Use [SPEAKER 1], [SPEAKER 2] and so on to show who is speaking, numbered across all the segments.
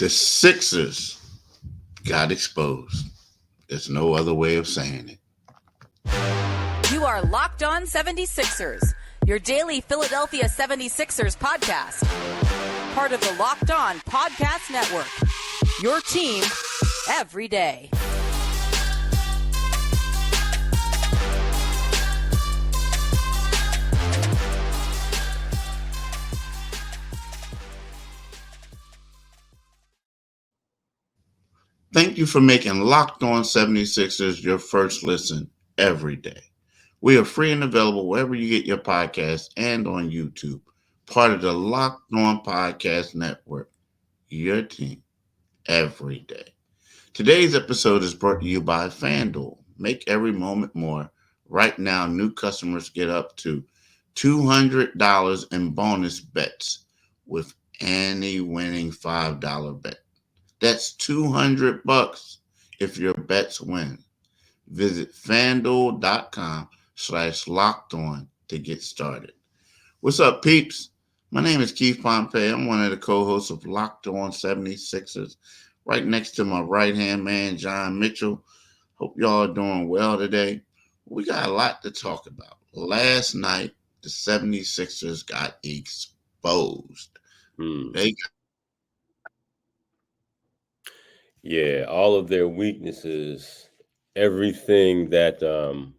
[SPEAKER 1] The Sixers got exposed. There's no other way of saying it.
[SPEAKER 2] You are Locked On 76ers, your daily Philadelphia 76ers podcast. Part of the Locked On Podcast Network, your team every day.
[SPEAKER 1] Thank you for making Locked On 76ers your first listen every day. We are free and available wherever you get your podcasts and on YouTube. Part of the Locked On Podcast Network, your team every day. Today's episode is brought to you by FanDuel. Make every moment more. Right now, new customers get up to $200 in bonus bets with any winning $5 bet. That's $200 if your bets win. Visit fanduel.com/lockedon to get started. What's up, peeps? My name is Keith Pompey. I'm one of the co-hosts of Locked On 76ers. Right next to my right-hand man, John Mitchell. Hope y'all are doing well today. We got a lot to talk about. Last night, the 76ers got exposed.
[SPEAKER 3] Yeah, all of their weaknesses, everything that that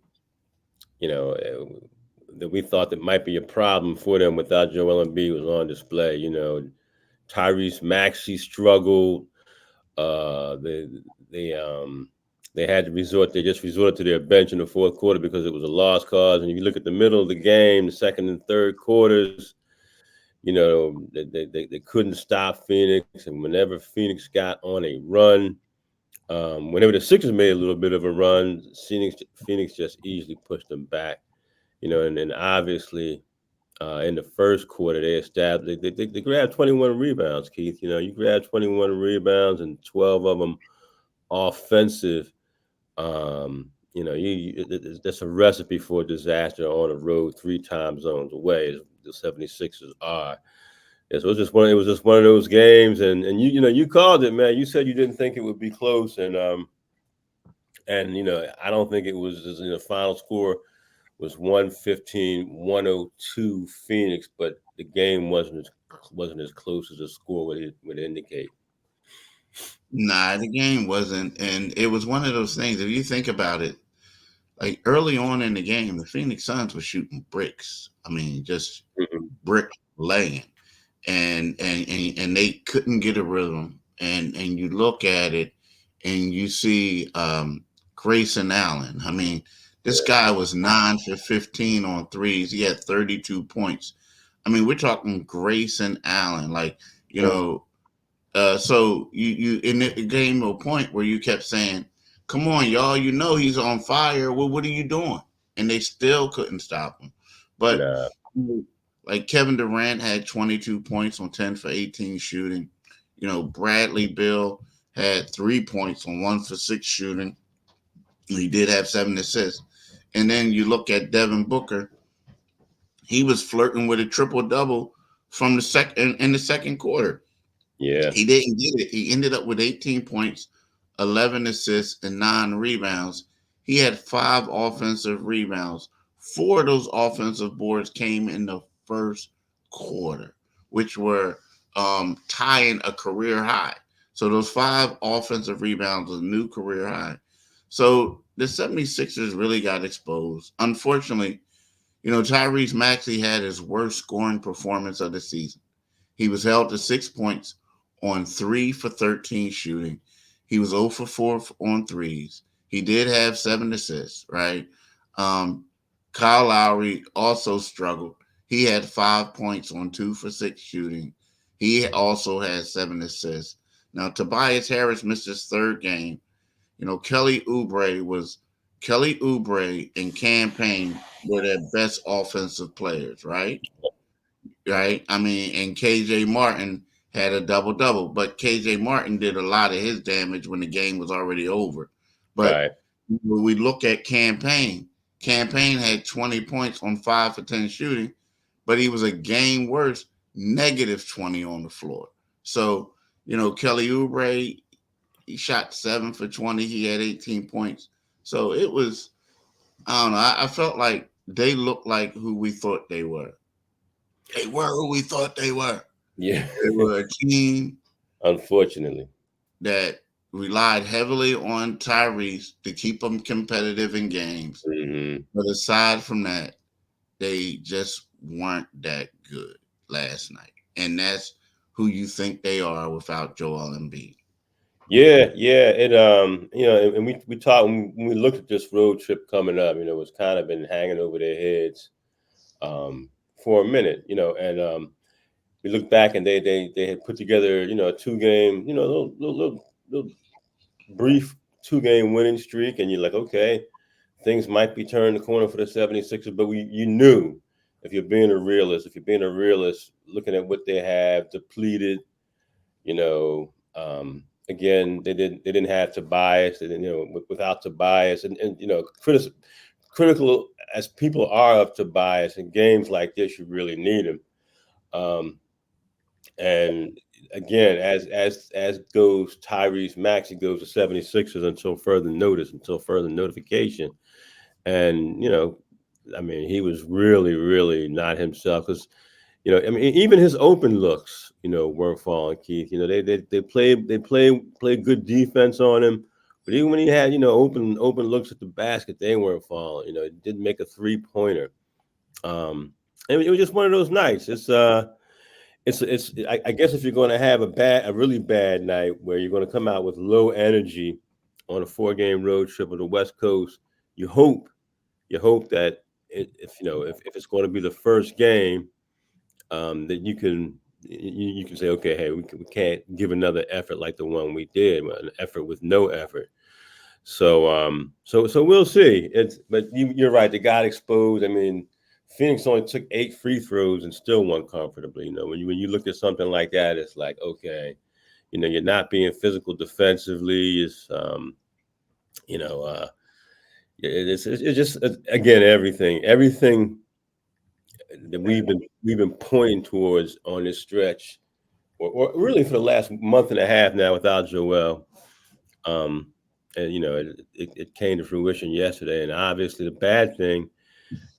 [SPEAKER 3] we thought that might be a problem for them without Joel Embiid was on display. Tyrese Maxey struggled. They had to They just resorted to their bench in the fourth quarter because it was a lost cause. And if you look at the middle of the game, the second and third quarters, they couldn't stop Phoenix. And whenever Phoenix got on a run, whenever the Sixers made a little bit of a run, Phoenix just easily pushed them back. And then obviously in the first quarter, they grabbed 21 rebounds, Keith. You grabbed 21 rebounds and 12 of them offensive. That's a recipe for disaster on the road 3 time zones away, as the 76ers are. Yeah, so it was just one of those games, and you called it, man. You said you didn't think it would be close, and I don't think it was. The final score was 115-102 Phoenix, but the game wasn't as close as the score would indicate.
[SPEAKER 1] Nah, the game wasn't, and it was one of those things. If you think about it, like early on in the game, the Phoenix Suns were shooting bricks. I mean, just brick laying, and they couldn't get a rhythm. And you look at it, and you see Grayson Allen. I mean, this guy was 9 for 15 on threes. He had 32 points. I mean, we're talking Grayson Allen, so you in the game to a point where you kept saying, "Come on, y'all! He's on fire. Well, what are you doing?" And they still couldn't stop him. But like Kevin Durant had 22 points on 10 for 18 shooting. Bradley Beal had 3 points on 1 for 6 shooting. He did have 7 assists. And then you look at Devin Booker. He was flirting with a triple-double from in the second quarter.
[SPEAKER 3] Yeah.
[SPEAKER 1] He didn't get it. He ended up with 18 points, 11 assists, and 9 rebounds. He had 5 offensive rebounds. 4 of those offensive boards came in the first quarter, which were tying a career high. So those 5 offensive rebounds was a new career high. So the 76ers really got exposed. Unfortunately, Tyrese Maxey had his worst scoring performance of the season. He was held to 6 points on 3 for 13 shooting. He was 0 for 4 on threes. He did have 7 assists, right? Kyle Lowry also struggled. He had 5 points on 2 for 6 shooting. He also had 7 assists. Now, Tobias Harris missed his 3rd game. Kelly Oubre and Cam Payne were their best offensive players, right? Right? I mean, and KJ Martin had a double-double, but KJ Martin did a lot of his damage when the game was already over. But when we look at Cam Payne had 20 points on 5 for 10 shooting, but he was a game worse, -20 on the floor. So Kelly Oubre, he shot 7 for 20. He had 18 points. So it was, I don't know. I felt like they looked like who we thought they were. They were who we thought they were.
[SPEAKER 3] Yeah.
[SPEAKER 1] They were a team
[SPEAKER 3] Unfortunately.
[SPEAKER 1] that relied heavily on Tyrese to keep them competitive in games.
[SPEAKER 3] Hmm.
[SPEAKER 1] But aside from that, they just weren't that good last night. And that's who you think they are without Joel Embiid.
[SPEAKER 3] Yeah, yeah. And we talked when we looked at this road trip coming up. It was kind of been hanging over their heads for a minute. And we look back and they had put together a 2 game, little brief 2 game winning streak, and you're like, okay, things might be turning the corner for the 76ers, but you knew, if you're being a realist, looking at what they have depleted, you know, again, they didn't have Tobias, they didn't, without Tobias, and critical as people are of Tobias in games like this, you really need him. Um, and again, as goes Tyrese Maxey goes to 76ers until further notice, until further notification. And I mean, he was really, really not himself because I mean, even his open looks, weren't falling, Keith. They played good defense on him, but even when he had open looks at the basket, they weren't falling. He didn't make a 3-pointer. And it was just one of those nights. I guess if you're going to have a really bad night where you're going to come out with low energy on a 4 game road trip on the West Coast, you hope that if it's going to be the first game, that you can say, okay, hey, we can't give another effort like the one we did, an effort with no effort. So we'll see. But you're right. They got exposed. I mean, Phoenix only took 8 free throws and still won comfortably. When you look at something like that, it's like, okay, you're not being physical defensively. You know, uh, it's just again everything that we've been pointing towards on this stretch, or really for the last month and a half now without Joel. Um, and it came to fruition yesterday. And obviously, the bad thing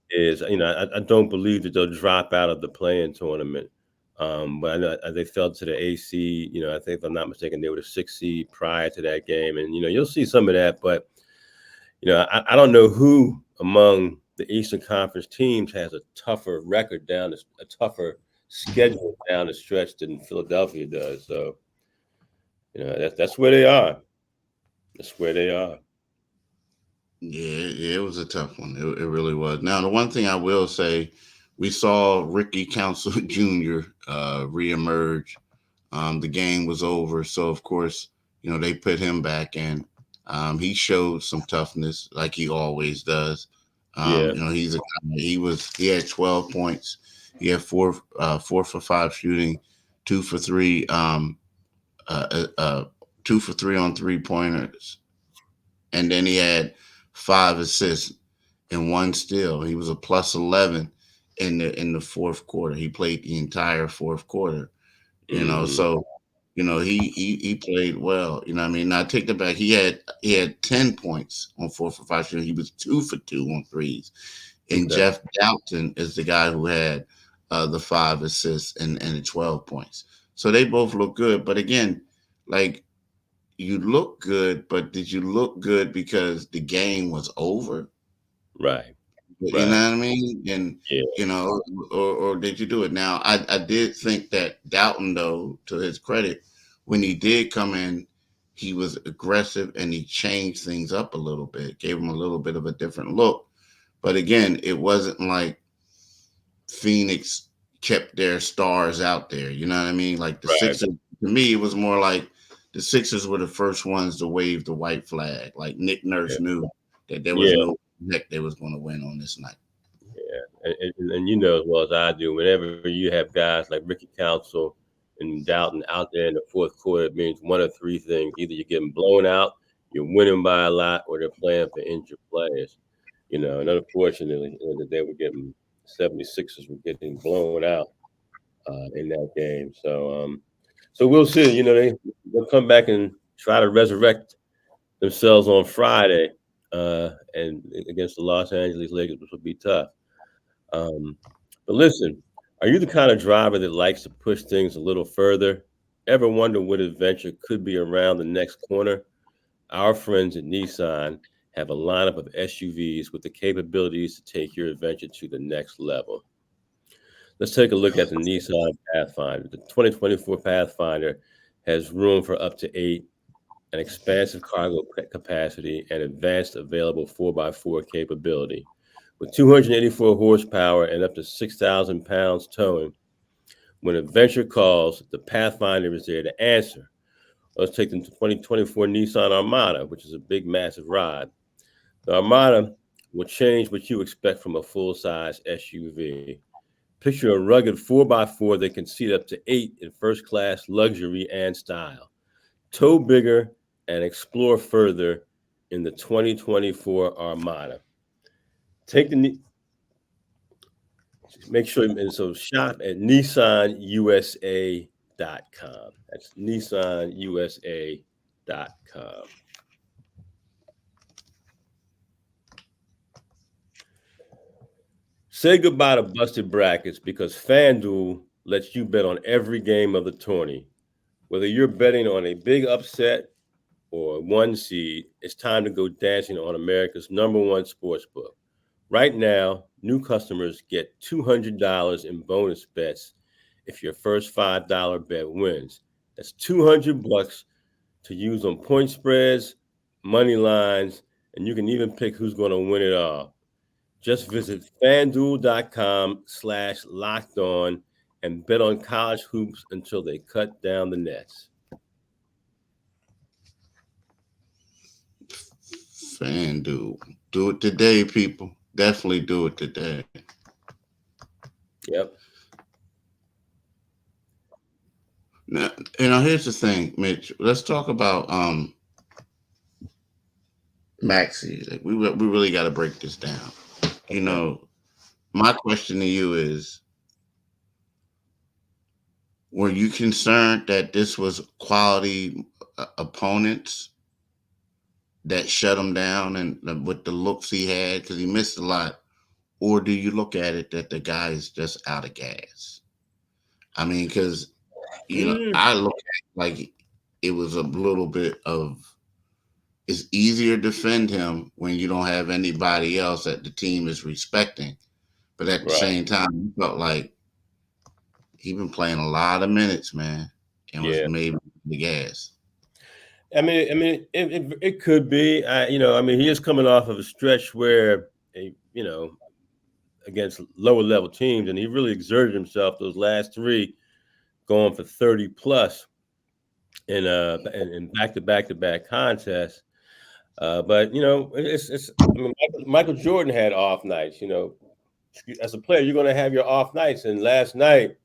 [SPEAKER 3] is, I don't believe that they'll drop out of the playing tournament. But I know they fell to the AC. I think if I'm not mistaken, they were the 6th seed prior to that game, and you'll see some of that. But I don't know who among the Eastern Conference teams has a tougher record a tougher schedule down the stretch than Philadelphia does. So that's where they are. That's where they are.
[SPEAKER 1] Yeah, it was a tough one. It really was. Now, the one thing I will say, we saw Ricky Council Jr. Reemerge. The game was over, so of course, they put him back in. He showed some toughness, like he always does.
[SPEAKER 3] Yeah.
[SPEAKER 1] He's a guy. He had 12 points. He had 4 for 5 shooting, 2 for 3, uh, uh, uh, 2 for 3 on 3 pointers, and then he had 5 assists and 1 steal. He was a plus 11 in the fourth quarter. He played the entire fourth quarter.
[SPEAKER 3] Hmm.
[SPEAKER 1] So he played well. What I mean, now I take that back. He had 10 points on 4 for 5 shooting. He was 2 for 2 on threes. And
[SPEAKER 3] Okay.
[SPEAKER 1] Jeff Dalton is the guy who had the 5 assists and the 12 points. So they both look good. But again, like, you look good, but did you look good because the game was over?
[SPEAKER 3] Right.
[SPEAKER 1] You
[SPEAKER 3] Right.
[SPEAKER 1] know what I mean? And
[SPEAKER 3] Yeah.
[SPEAKER 1] you know, or did you do it? Now, I did think that Dalton, though, to his credit, when he did come in, he was aggressive and he changed things up a little bit, gave him a little bit of a different look. But again, it wasn't like Phoenix kept their stars out there. You know what I mean? Like the
[SPEAKER 3] Right.
[SPEAKER 1] Sixers, to me, it was more like the Sixers were the first ones to wave the white flag. Like Nick
[SPEAKER 3] Yeah.
[SPEAKER 1] Nurse knew that there was
[SPEAKER 3] Yeah.
[SPEAKER 1] no heck they was going to win on this night.
[SPEAKER 3] Yeah. And you know as well as I do, whenever you have guys like Ricky Council and Dalton out there in the fourth quarter, it means one of three things: either you're getting blown out, you're winning by a lot, or they're playing for injured players. And unfortunately, they were getting 76ers were getting blown out in that game. So we'll see. They'll come back and try to resurrect themselves on Friday, and against the Los Angeles Lakers, which will be tough. Um, but listen, are you the kind of driver that likes to push things a little further? Ever wonder what adventure could be around the next corner? Our friends at Nissan have a lineup of SUVs with the capabilities to take your adventure to the next level. Let's take a look at the Nissan Pathfinder. The 2024 Pathfinder has room for up to eight, an expansive cargo capacity, and advanced available 4x4 capability. With 284 horsepower and up to 6,000 pounds towing, when adventure calls, the Pathfinder is there to answer. Let's take the 2024 Nissan Armada, which is a big, massive ride. The Armada will change what you expect from a full-size SUV. Picture a rugged 4x4 that can seat up to eight in first-class luxury and style. Tow bigger and explore further in the 2024 Armada. Make sure, and so shop at NissanUSA.com. That's NissanUSA.com. Say goodbye to busted brackets because FanDuel lets you bet on every game of the tourney. Whether you're betting on a big upset or one seed, it's time to go dancing on America's #1 sportsbook. Right now, new customers get $200 in bonus bets if your first $5 bet wins. That's $200 to use on point spreads, money lines, and you can even pick who's going to win it all. Just visit fanduel.com/lockedon and bet on college hoops until they cut down the nets.
[SPEAKER 1] FanDuel. Do it today, people. Definitely do it today.
[SPEAKER 3] Yep.
[SPEAKER 1] Now, here's the thing, Mitch. Let's talk about Maxey. Like, we really got to break this down.
[SPEAKER 3] Okay.
[SPEAKER 1] My question to you is: were you concerned that this was quality opponents that shut him down and with the looks he had because he missed a lot, or do you look at it that the guy is just out of gas? I mean, because
[SPEAKER 3] Mm,
[SPEAKER 1] I look at it like it was a little bit of it's easier to defend him when you don't have anybody else that the team is respecting. But at the
[SPEAKER 3] right.
[SPEAKER 1] same time, you felt like he been playing a lot of minutes, man, and was
[SPEAKER 3] Yeah.
[SPEAKER 1] maybe the gas.
[SPEAKER 3] It could be. He is coming off of a stretch where, against lower level teams, and he really exerted himself those last three, going for 30 plus in back-to-back contests. But it's. Michael Jordan had off nights. As a player, you're going to have your off nights. And last night,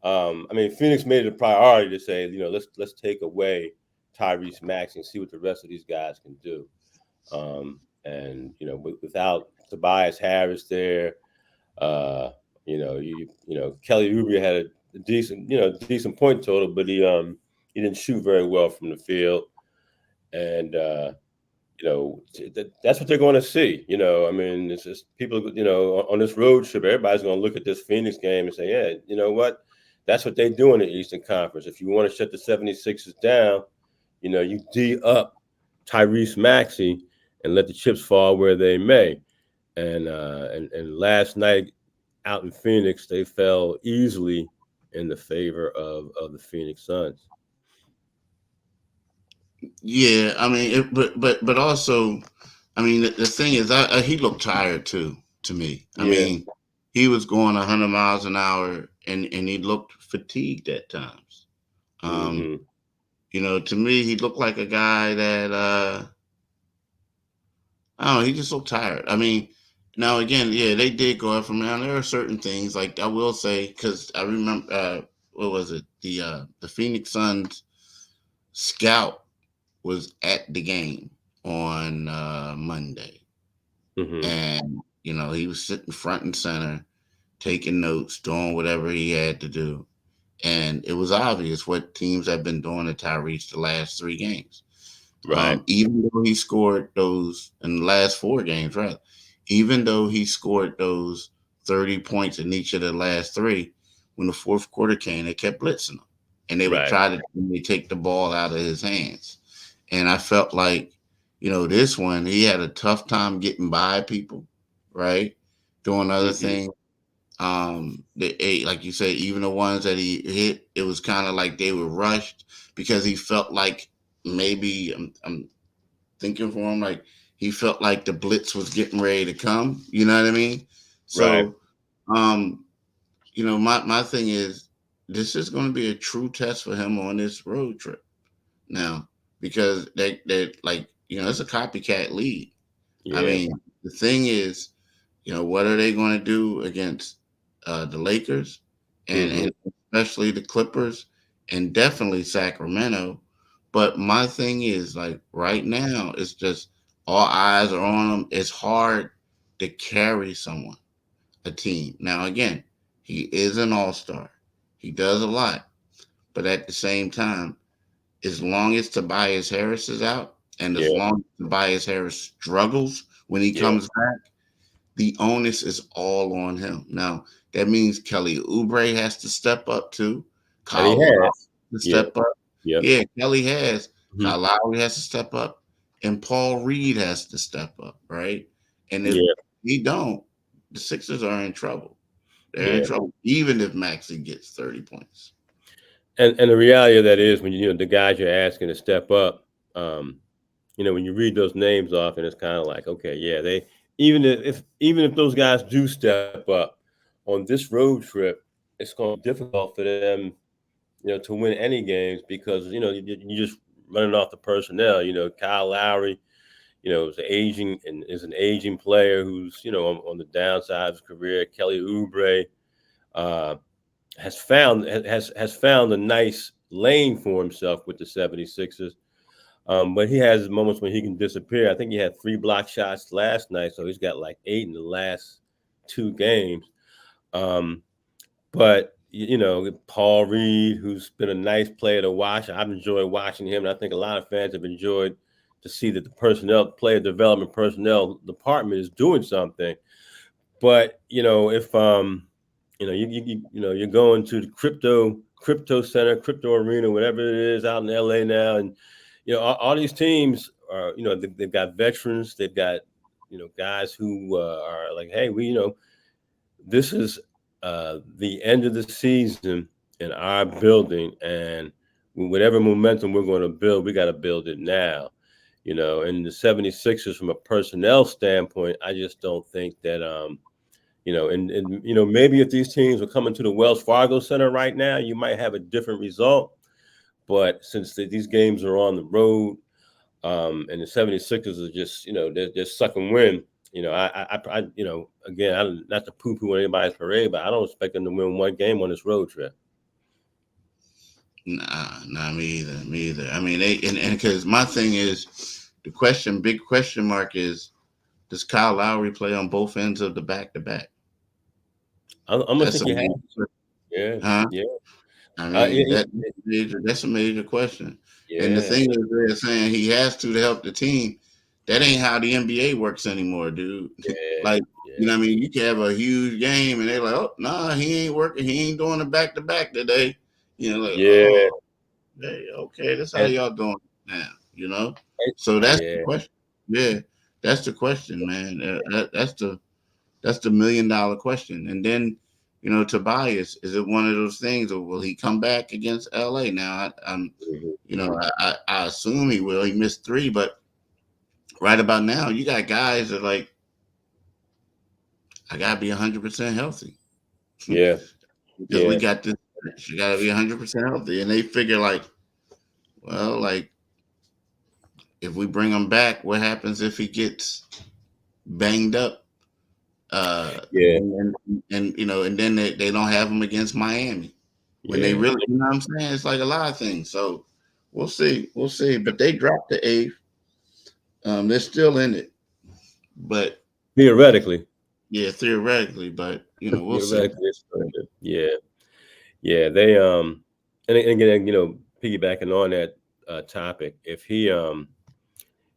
[SPEAKER 3] Phoenix made it a priority to say, let's take away Tyrese Maxey and see what the rest of these guys can do. Without Tobias Harris there, Kelly Oubre had a decent point total, but he didn't shoot very well from the field, and that's what they're going to see. It's just people, on this road trip, everybody's going to look at this Phoenix game and say, yeah, you know what? That's what they do in the Eastern Conference. If you want to shut the 76ers down, you D up Tyrese Maxey and let the chips fall where they may. And last night out in Phoenix, they fell easily in the favor of the Phoenix Suns.
[SPEAKER 1] Yeah, but also, the thing is, he looked tired too. To me,
[SPEAKER 3] Yeah.
[SPEAKER 1] he was going 100 miles an hour, and he looked fatigued at times. Um,
[SPEAKER 3] Mm-hmm.
[SPEAKER 1] to me, he looked like a guy that I don't know. He just looked tired. Now again, yeah, they did go up from around. There are certain things like I will say because I remember what was it? The Phoenix Suns scout was at the game on Monday,
[SPEAKER 3] Mm-hmm.
[SPEAKER 1] and he was sitting front and center, taking notes, doing whatever he had to do, And it was obvious what teams have been doing to Tyrese the last 3 games.
[SPEAKER 3] Right.
[SPEAKER 1] Even though he scored those in the last 4 games, right? Even though he scored those 30 points in each of the last three, when the fourth quarter came, they kept blitzing him. And they would
[SPEAKER 3] Right.
[SPEAKER 1] try to take the ball out of his hands. And I felt like, this one, he had a tough time getting by people, right? Doing other
[SPEAKER 3] Mm-hmm.
[SPEAKER 1] things. Like you said, even the ones that he hit, it was kind of like they were rushed because he felt like maybe I'm thinking for him, like he felt like the blitz was getting ready to come. You know what I mean?
[SPEAKER 3] Right.
[SPEAKER 1] So, um, my thing is this is going to be a true test for him on this road trip now because they like it's a copycat league. I
[SPEAKER 3] Yeah.
[SPEAKER 1] mean, the thing is, what are they going to do against the Lakers
[SPEAKER 3] Mm-hmm.
[SPEAKER 1] and especially the Clippers and definitely Sacramento? But my thing is, like right now, it's just all eyes are on him. It's hard to carry someone, a team. Now, again, he is an all-star. He does a lot. But at the same time, as long as Tobias Harris is out and as
[SPEAKER 3] Yeah.
[SPEAKER 1] long as Tobias Harris struggles when he
[SPEAKER 3] Yeah.
[SPEAKER 1] comes back, the onus is all on him. Now, that means Kelly Oubre has to step up too.
[SPEAKER 3] And he
[SPEAKER 1] Kyle Lowry
[SPEAKER 3] has.
[SPEAKER 1] has to
[SPEAKER 3] Yeah.
[SPEAKER 1] step up.
[SPEAKER 3] Yep.
[SPEAKER 1] Yeah, Kelly has.
[SPEAKER 3] Mm-hmm.
[SPEAKER 1] Kyle Lowry has to step up. And Paul Reed has to step up, right? And if
[SPEAKER 3] Yeah.
[SPEAKER 1] he don't, the Sixers are in trouble. They're in
[SPEAKER 3] Yeah.
[SPEAKER 1] trouble, even if Maxey gets 30 points.
[SPEAKER 3] And the reality of that is when the guys you're asking to step up, um, when you read those names off, and it's kind of like, okay, yeah, they even if those guys do step up on this road trip, it's going to be difficult for them, to win any games because you just running off the personnel. Kyle Lowry, is an aging player who's on the downside of his career. Kelly Oubre uh, has found a nice lane for himself with the 76ers. But he has moments when he can disappear. I think he had 3 block shots last night, so he's got like 8 in the last 2 games. Um, but Paul Reed, who's been a nice player to watch, I've enjoyed watching him, and I think a lot of fans have enjoyed to see that the player development personnel department is doing something. But if you're going to the crypto center, crypto arena, whatever it is out in LA now, and all these teams are they've got veterans, they've got guys who are like, hey, this is the end of the season in our building, and whatever momentum we're going to build, we got to build it now. And the 76ers from a personnel standpoint, I just don't think that and maybe if these teams were coming to the Wells Fargo Center right now, you might have a different result. But since these games are on the road, and the 76ers are just, they're sucking wind. Again, not to poo-poo on anybody's parade, but I don't expect them to win one game on this road trip.
[SPEAKER 1] Nah, me either. Me either. I mean, they and because my thing is, big question mark is, does Kyle Lowry play on both ends of the back to back?
[SPEAKER 3] I'm gonna
[SPEAKER 1] That's
[SPEAKER 3] think
[SPEAKER 1] a
[SPEAKER 3] you have.
[SPEAKER 1] major,
[SPEAKER 3] Yeah,
[SPEAKER 1] huh?
[SPEAKER 3] yeah,
[SPEAKER 1] I mean,
[SPEAKER 3] yeah,
[SPEAKER 1] that's a major question. And the
[SPEAKER 3] yeah,
[SPEAKER 1] thing is, they're saying he has to help the team. That ain't how the NBA works anymore, dude.
[SPEAKER 3] yeah,
[SPEAKER 1] Like,
[SPEAKER 3] yeah,
[SPEAKER 1] I mean, you can have a huge game and they're like, oh, nah, he ain't working. He ain't doing a back to back today. Like,
[SPEAKER 3] yeah,
[SPEAKER 1] oh, hey, okay, that's how
[SPEAKER 3] and,
[SPEAKER 1] y'all doing now. So that's the
[SPEAKER 3] yeah,
[SPEAKER 1] question. Yeah, that's the question, man. That's the $1 million question. And then, Tobias, is it one of those things, or will he come back against LA? Now,
[SPEAKER 3] mhm,
[SPEAKER 1] I assume he will. He missed 3, but right about now, you got guys that like, I gotta be 100% healthy
[SPEAKER 3] yeah,
[SPEAKER 1] because we
[SPEAKER 3] yeah,
[SPEAKER 1] got this. You gotta be 100% healthy, and they figure like, well, like if we bring him back, what happens if he gets banged up? Uh,
[SPEAKER 3] yeah,
[SPEAKER 1] and then they don't have him against Miami when they
[SPEAKER 3] yeah,
[SPEAKER 1] really, what I'm saying? It's like a lot of things. So we'll see. But they dropped the 8th. They're still in it, but
[SPEAKER 3] theoretically,
[SPEAKER 1] yeah, theoretically, but we'll see.
[SPEAKER 3] theoretically, yeah. Yeah, they and again, piggybacking on that topic, if he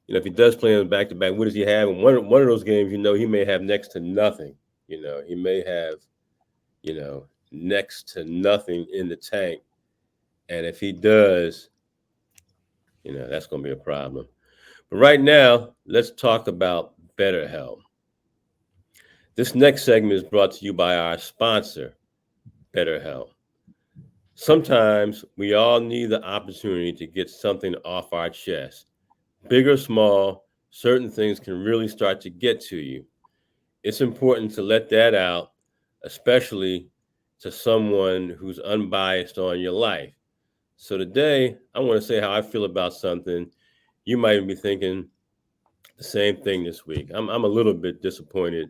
[SPEAKER 3] if he does play in back to back, what does he have? In one of those games, he may have next to nothing. He may have next to nothing in the tank, and if he does, that's going to be a problem. But right now, let's talk about BetterHelp. This next segment is brought to you by our sponsor, BetterHelp. Sometimes we all need the opportunity to get something off our chest. Big or small, certain things can really start to get to you. It's important to let that out, especially to someone who's unbiased on your life. So today, I want to say how I feel about something. You might be thinking the same thing this week. I'm a little bit disappointed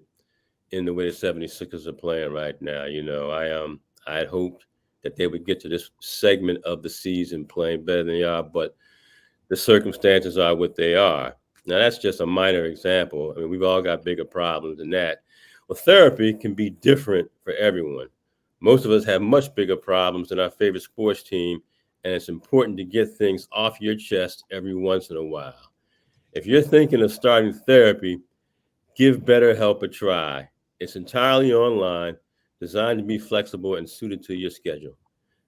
[SPEAKER 3] in the way the 76ers are playing right now. I had hoped that they would get to this segment of the season playing better than they are, but the circumstances are what they are. Now, that's just a minor example. I mean, we've all got bigger problems than that. Well, therapy can be different for everyone. Most of us have much bigger problems than our favorite sports team, and it's important to get things off your chest every once in a while. If you're thinking of starting therapy, give BetterHelp a try. It's entirely online, designed to be flexible and suited to your schedule.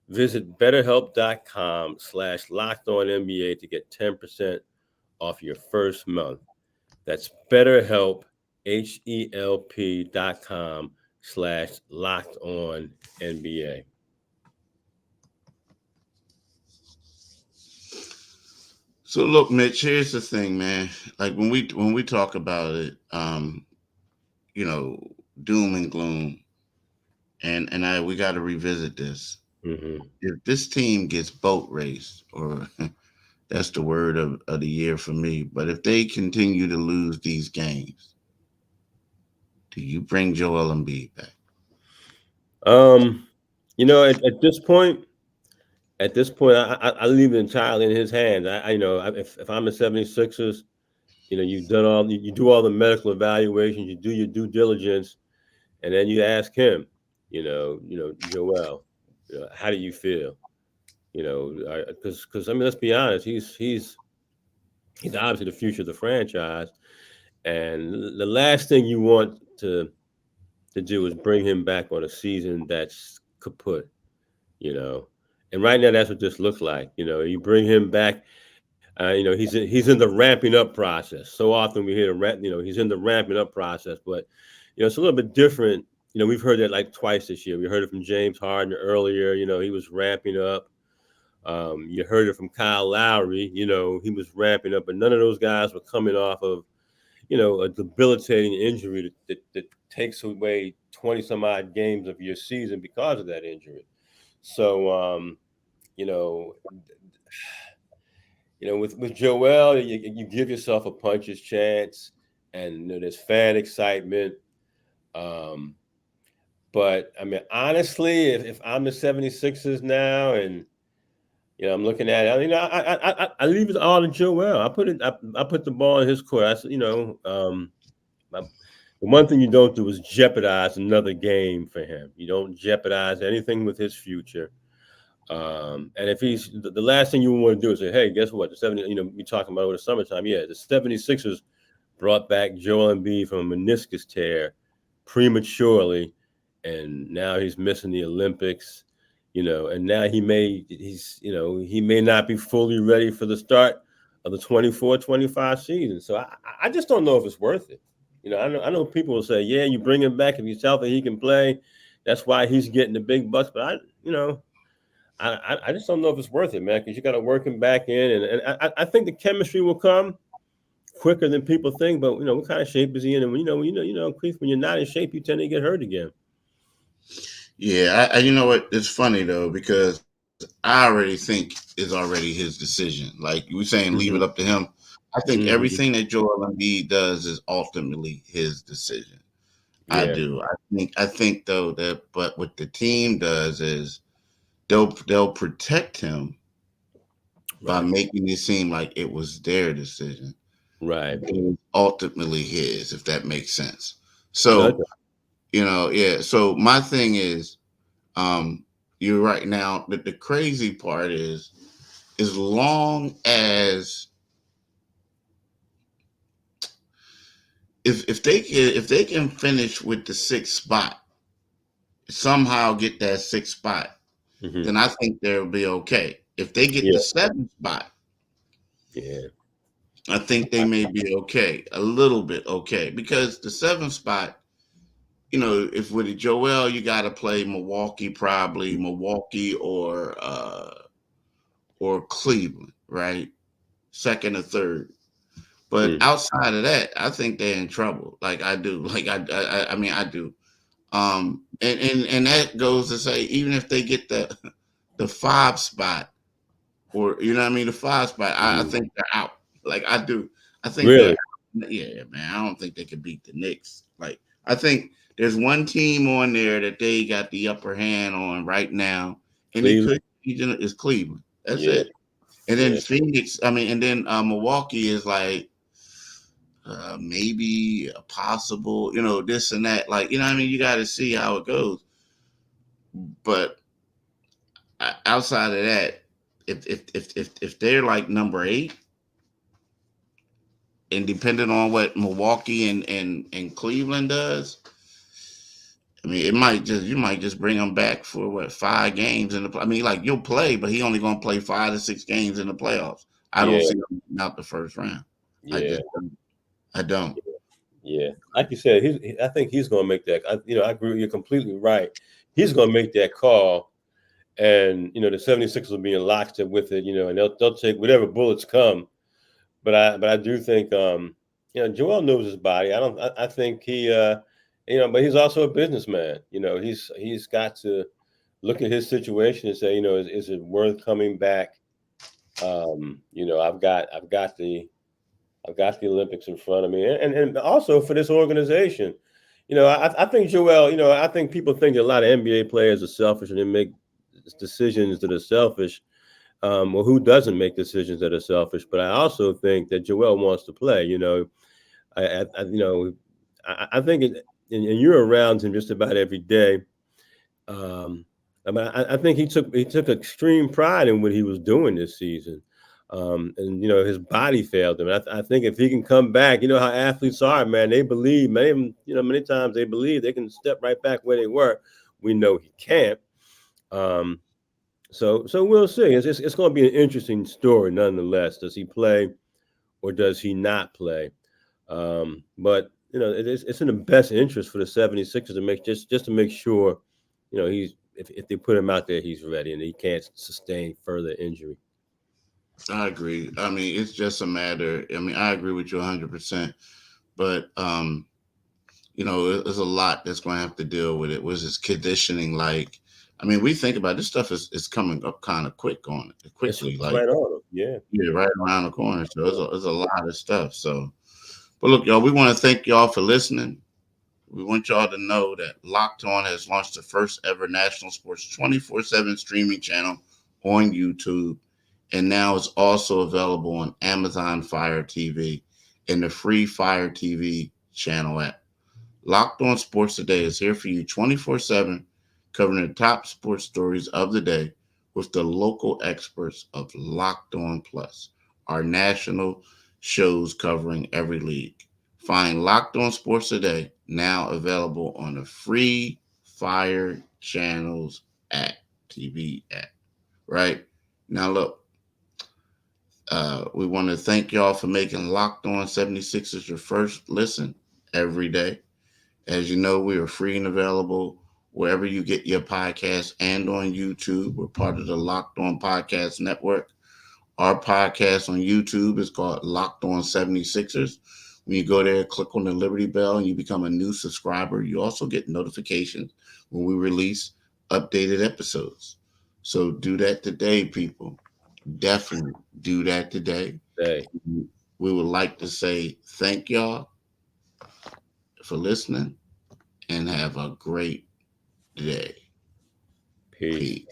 [SPEAKER 3] Visit betterhelp.com/lockedonnba to get 10% off your first month. That's BetterHelp, HELP.com/lockedonnba.
[SPEAKER 1] So look, Mitch, here's the thing, man. Like when we talk about it, you know, doom and gloom, and we got to revisit this.
[SPEAKER 3] Mm-hmm.
[SPEAKER 1] If this team gets boat raced, or that's the word of the year for me, but if they continue to lose these games, do you bring Joel Embiid back?
[SPEAKER 3] Um, at this point, I leave it entirely in his hands. If I'm the 76ers, you do all the medical evaluations, you do your due diligence, and then you ask him, Joel, how do you feel? Because I mean, let's be honest, he's obviously the future of the franchise, and the last thing you want to do is bring him back on a season that's kaput, you know. And right now, that's what this looks like. You bring him back. He's in the ramping up process. So often we hear he's in the ramping up process, but it's a little bit different. We've heard that like twice this year. We heard it from James Harden earlier. He was ramping up. You heard it from Kyle Lowry. He was ramping up, but none of those guys were coming off of a debilitating injury that takes away 20 some odd games of your season because of that injury. So you know, with Joel, you give yourself a puncher's chance, and there's fan excitement. Um, but I mean, honestly, if I'm the 76ers now, and I'm looking at it, I leave it all to Joel. I put the ball in his court. The one thing you don't do is jeopardize another game for him. You don't jeopardize anything with his future. And if he's the last thing you want to do is say, hey, guess what? The 70, we talking about over the summertime. Yeah, the 76ers brought back Joel Embiid from a meniscus tear prematurely, and now he's missing the Olympics. And now he may not be fully ready for the start of the 24-25 season. So I just don't know if it's worth it. I know people will say, yeah, you bring him back if he's healthy, he can play. That's why he's getting the big bucks. But I just don't know if it's worth it, man, because you got to work him back in, and I think the chemistry will come quicker than people think. But what kind of shape is he in? And Keith, when you're not in shape, you tend to get hurt again.
[SPEAKER 1] Yeah, you know what? It's funny though, because I already think it's already his decision. Like you were saying, leave it
[SPEAKER 3] Mm-hmm.
[SPEAKER 1] up to him. I think
[SPEAKER 3] Mm-hmm.
[SPEAKER 1] everything that Joel Embiid does is ultimately his decision. I
[SPEAKER 3] Yeah.
[SPEAKER 1] do. I think though that, but what the team does is they'll protect him by
[SPEAKER 3] Right.
[SPEAKER 1] making it seem like it was their decision.
[SPEAKER 3] Right.
[SPEAKER 1] It was ultimately his, if that makes sense.
[SPEAKER 3] No.
[SPEAKER 1] So, yeah. So my thing is, um, You're right. Now, the crazy part is, as long as if they can finish with the sixth spot, somehow get that sixth spot,
[SPEAKER 3] Mm-hmm.
[SPEAKER 1] then I think they'll be okay. If they get
[SPEAKER 3] Yeah,
[SPEAKER 1] the seventh spot,
[SPEAKER 3] yeah,
[SPEAKER 1] I think they may be okay, a little bit okay, because the seventh spot, if with Joel, you got to play Milwaukee, probably Milwaukee or Cleveland, right? Second or third. But
[SPEAKER 3] mm,
[SPEAKER 1] outside of that, I think they're in trouble. Like I do. Like I mean, I do. And that goes to say, even if they get the five spot, or you know what I mean, the five spot, I
[SPEAKER 3] mm-hmm.
[SPEAKER 1] think they're out. Like I do. I think they're
[SPEAKER 3] Really?
[SPEAKER 1] out. Yeah, man. I don't think they could beat the Knicks. Like I think there's one team on there that they got the upper hand on right now, and it
[SPEAKER 3] Cleveland?
[SPEAKER 1] could is Cleveland. That's
[SPEAKER 3] Yeah,
[SPEAKER 1] it. And then
[SPEAKER 3] yeah,
[SPEAKER 1] Phoenix, I mean, and then Milwaukee is like maybe a possible, this and that. Like, you know what I mean? You got to see how it goes. But outside of that, if they're like number eight, and depending on what Milwaukee and Cleveland does, I mean, you might just bring him back for what, 5 games in the. I mean, like you'll play, but he only gonna play 5 to 6 games in the playoffs. I don't
[SPEAKER 3] yeah,
[SPEAKER 1] see him out the first round. I
[SPEAKER 3] yeah,
[SPEAKER 1] just I don't.
[SPEAKER 3] yeah. Like you said, I think he's going to make that. I agree. You're completely right. He's going to make that call, and the 76ers will be in lockstep with it. And they'll take whatever bullets come. But I do think Joel knows his body. I think he but he's also a businessman. He's got to look at his situation and say, is it worth coming back? I've got the Olympics in front of me, and also for this organization. I think Joel. I think people think that a lot of NBA players are selfish and they make decisions that are selfish. Or who doesn't make decisions that are selfish? But I also think that Joel wants to play. I think and you're around him just about every day. Um, I think he took extreme pride in what he was doing this season. And his body failed him. I think if he can come back, you know how athletes are, man. They believe, many times they believe they can step right back where they were. We know he can't. Um, so we'll see. It's going to be an interesting story, nonetheless. Does he play or does he not play? But it's in the best interest for the 76ers to make just to make sure, he's if they put him out there, he's ready and he can't sustain further injury.
[SPEAKER 1] I agree. I mean, it's just a matter. I mean, I agree with you 100%. But there's a lot that's going to have to deal with it. Was his conditioning like? I mean, we think about this stuff is coming up kind of
[SPEAKER 3] It's
[SPEAKER 1] quickly, like
[SPEAKER 3] right on him. Yeah.
[SPEAKER 1] yeah, right around the corner. So there's a lot of stuff. So, but look, y'all, we want to thank y'all for listening. We want y'all to know that Locked On has launched the first ever national sports 24/7 streaming channel on YouTube, and now it's also available on Amazon Fire TV and the free Fire TV channel app. Locked On Sports Today is here for you 24/7, covering the top sports stories of the day with the local experts of Locked On Plus, our national shows covering every league. Find Locked On Sports Today now available on the free Fire Channels app, TV app. Right? Now, look, we want to thank y'all for making Locked On 76ers your first listen every day. As you know, we are free and available wherever you get your podcasts and on YouTube. We're part of the Locked On Podcast Network. Our podcast on YouTube is called Locked On 76ers. When you go there, click on the Liberty Bell and you become a new subscriber. You also get notifications when we release updated episodes. So do that today, people. Definitely do that today.
[SPEAKER 3] Hey,
[SPEAKER 1] We would like to say thank y'all for listening and have a great day.
[SPEAKER 3] peace.
[SPEAKER 1] Peace.